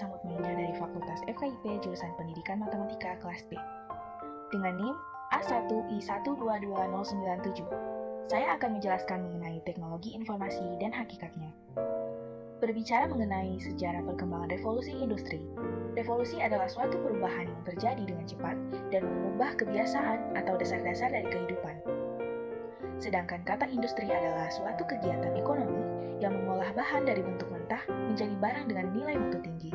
disambut mainnya dari Fakultas FKIP jurusan Pendidikan Matematika kelas B. Dengan NIM A1I122097, saya akan menjelaskan mengenai teknologi informasi dan hakikatnya. Berbicara mengenai sejarah perkembangan revolusi industri, revolusi adalah suatu perubahan yang terjadi dengan cepat dan mengubah kebiasaan atau dasar-dasar dari kehidupan. Sedangkan kata industri adalah suatu kegiatan ekonomi yang mengolah bahan dari bentuk mentah menjadi barang dengan nilai mutu tinggi.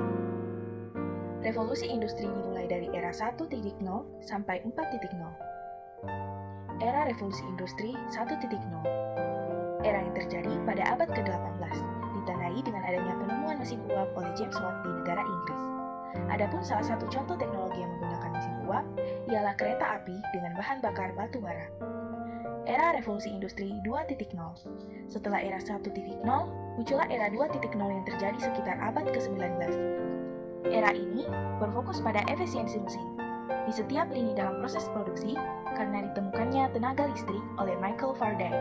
Revolusi industri dimulai dari era 1.0 sampai 4.0. Era revolusi industri 1.0. Era yang terjadi pada abad ke-18, ditandai dengan adanya penemuan mesin uap oleh James Watt di negara Inggris. Adapun salah satu contoh teknologi yang menggunakan mesin uap ialah kereta api dengan bahan bakar batu bara. Era revolusi industri 2.0. Setelah era 1.0, muncullah era 2.0 yang terjadi sekitar abad ke-19. Era ini berfokus pada efisiensi mesin di setiap lini dalam proses produksi karena ditemukannya tenaga listrik oleh Michael Faraday.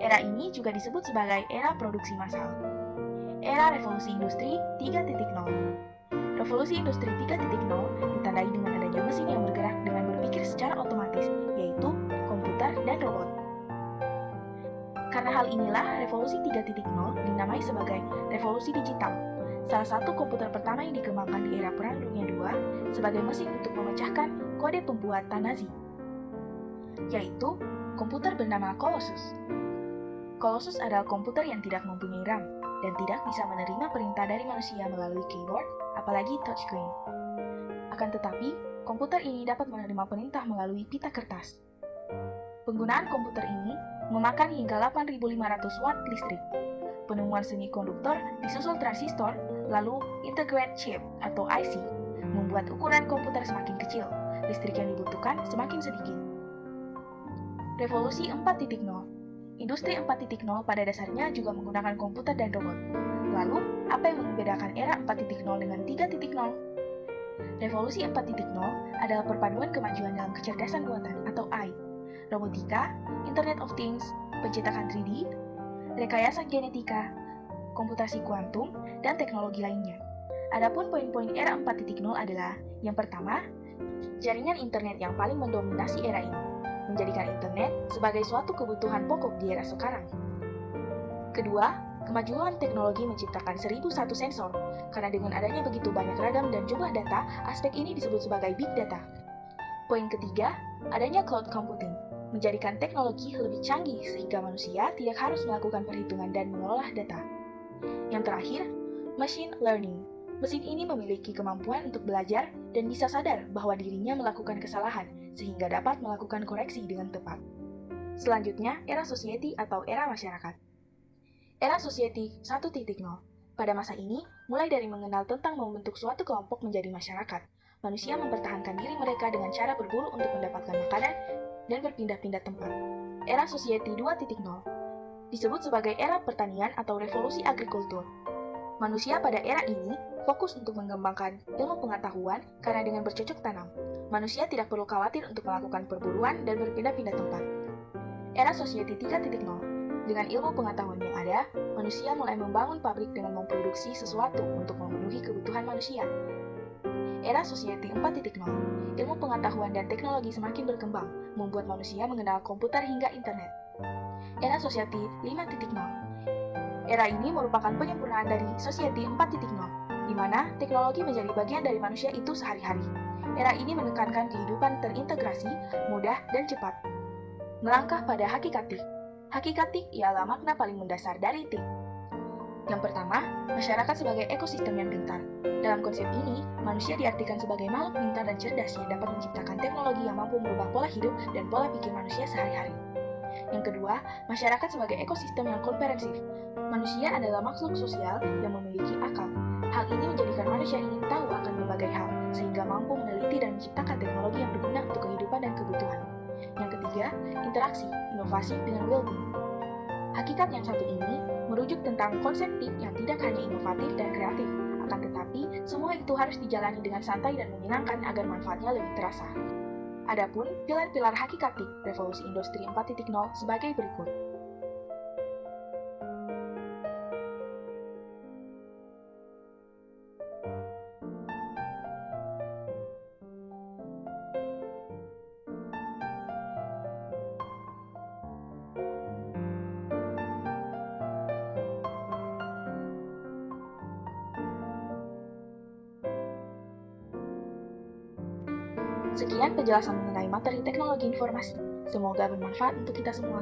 Era ini juga disebut sebagai era produksi massal. Era revolusi industri 3.0. Revolusi industri 3.0 ditandai dengan adanya mesin yang bergerak dengan berpikir secara otomatis, yaitu komputer dan robot. Karena hal inilah revolusi 3.0 dinamai sebagai revolusi digital. Salah satu komputer pertama yang dikembangkan di era Perang Dunia II sebagai mesin untuk memecahkan kode pembuatan Nazi, yaitu komputer bernama Colossus. Colossus adalah komputer yang tidak mempunyai RAM dan tidak bisa menerima perintah dari manusia melalui keyboard, apalagi touchscreen. Akan tetapi, komputer ini dapat menerima perintah melalui pita kertas. Penggunaan komputer ini memakan hingga 8.500 watt listrik. Penemuan semikonduktor disusul transistor, lalu integrated chip atau IC, membuat ukuran komputer semakin kecil, listrik yang dibutuhkan semakin sedikit. Revolusi 4.0. Industri 4.0 pada dasarnya juga menggunakan komputer dan robot. Lalu, apa yang membedakan era 4.0 dengan 3.0? Revolusi 4.0 adalah perpaduan kemajuan dalam kecerdasan buatan atau AI, robotika, Internet of Things, pencetakan 3D, rekayasa genetika, komputasi kuantum, dan teknologi lainnya. Adapun poin-poin era 4.0 adalah, yang pertama, jaringan internet yang paling mendominasi era ini, menjadikan internet sebagai suatu kebutuhan pokok di era sekarang. Kedua, kemajuan teknologi menciptakan 1001 sensor, karena dengan adanya begitu banyak ragam dan jumlah data, aspek ini disebut sebagai big data. Poin ketiga, adanya cloud computing, menjadikan teknologi lebih canggih sehingga manusia tidak harus melakukan perhitungan dan mengolah data. Yang terakhir, machine learning. Mesin ini memiliki kemampuan untuk belajar dan bisa sadar bahwa dirinya melakukan kesalahan sehingga dapat melakukan koreksi dengan tepat. Selanjutnya, era society atau era masyarakat. Era society 1.0. Pada masa ini, mulai dari mengenal tentang membentuk suatu kelompok menjadi masyarakat, manusia mempertahankan diri mereka dengan cara berburu untuk mendapatkan makanan dan berpindah-pindah tempat. Era society 2.0 disebut sebagai era pertanian atau revolusi agrikultur. Manusia pada era ini fokus untuk mengembangkan ilmu pengetahuan karena dengan bercocok tanam, manusia tidak perlu khawatir untuk melakukan perburuan dan berpindah-pindah tempat. Era society 3.0. Dengan ilmu pengetahuan yang ada, manusia mulai membangun pabrik dengan memproduksi sesuatu untuk memenuhi kebutuhan manusia. Era society 4.0. Ilmu pengetahuan dan teknologi semakin berkembang, membuat manusia mengenal komputer hingga internet. Era society 5.0. Era ini merupakan penyempurnaan dari society 4.0, di mana teknologi menjadi bagian dari manusia itu sehari-hari. Era ini menekankan kehidupan terintegrasi, mudah, dan cepat. Melangkah pada hakikatik. Hakikatik ialah makna paling mendasar dari TIK. Yang pertama, masyarakat sebagai ekosistem yang pintar. Dalam konsep ini, manusia diartikan sebagai makhluk pintar dan cerdas yang dapat menciptakan teknologi yang mampu merubah pola hidup dan pola pikir manusia sehari-hari. Yang kedua, masyarakat sebagai ekosistem yang komprehensif. Manusia adalah makhluk sosial yang memiliki akal. Hal ini menjadikan manusia ingin tahu akan berbagai hal, sehingga mampu meneliti dan menciptakan teknologi yang berguna untuk kehidupan dan kebutuhan. Yang ketiga, interaksi, inovasi dengan well-being. Hakikat yang satu ini merujuk tentang konsep TIK yang tidak hanya inovatif dan kreatif, akan tetapi semua itu harus dijalani dengan santai dan menyenangkan agar manfaatnya lebih terasa. Adapun pilar-pilar hakikat TIK revolusi industri 4.0 sebagai berikut. Sekian penjelasan mengenai materi teknologi informasi. Semoga bermanfaat untuk kita semua.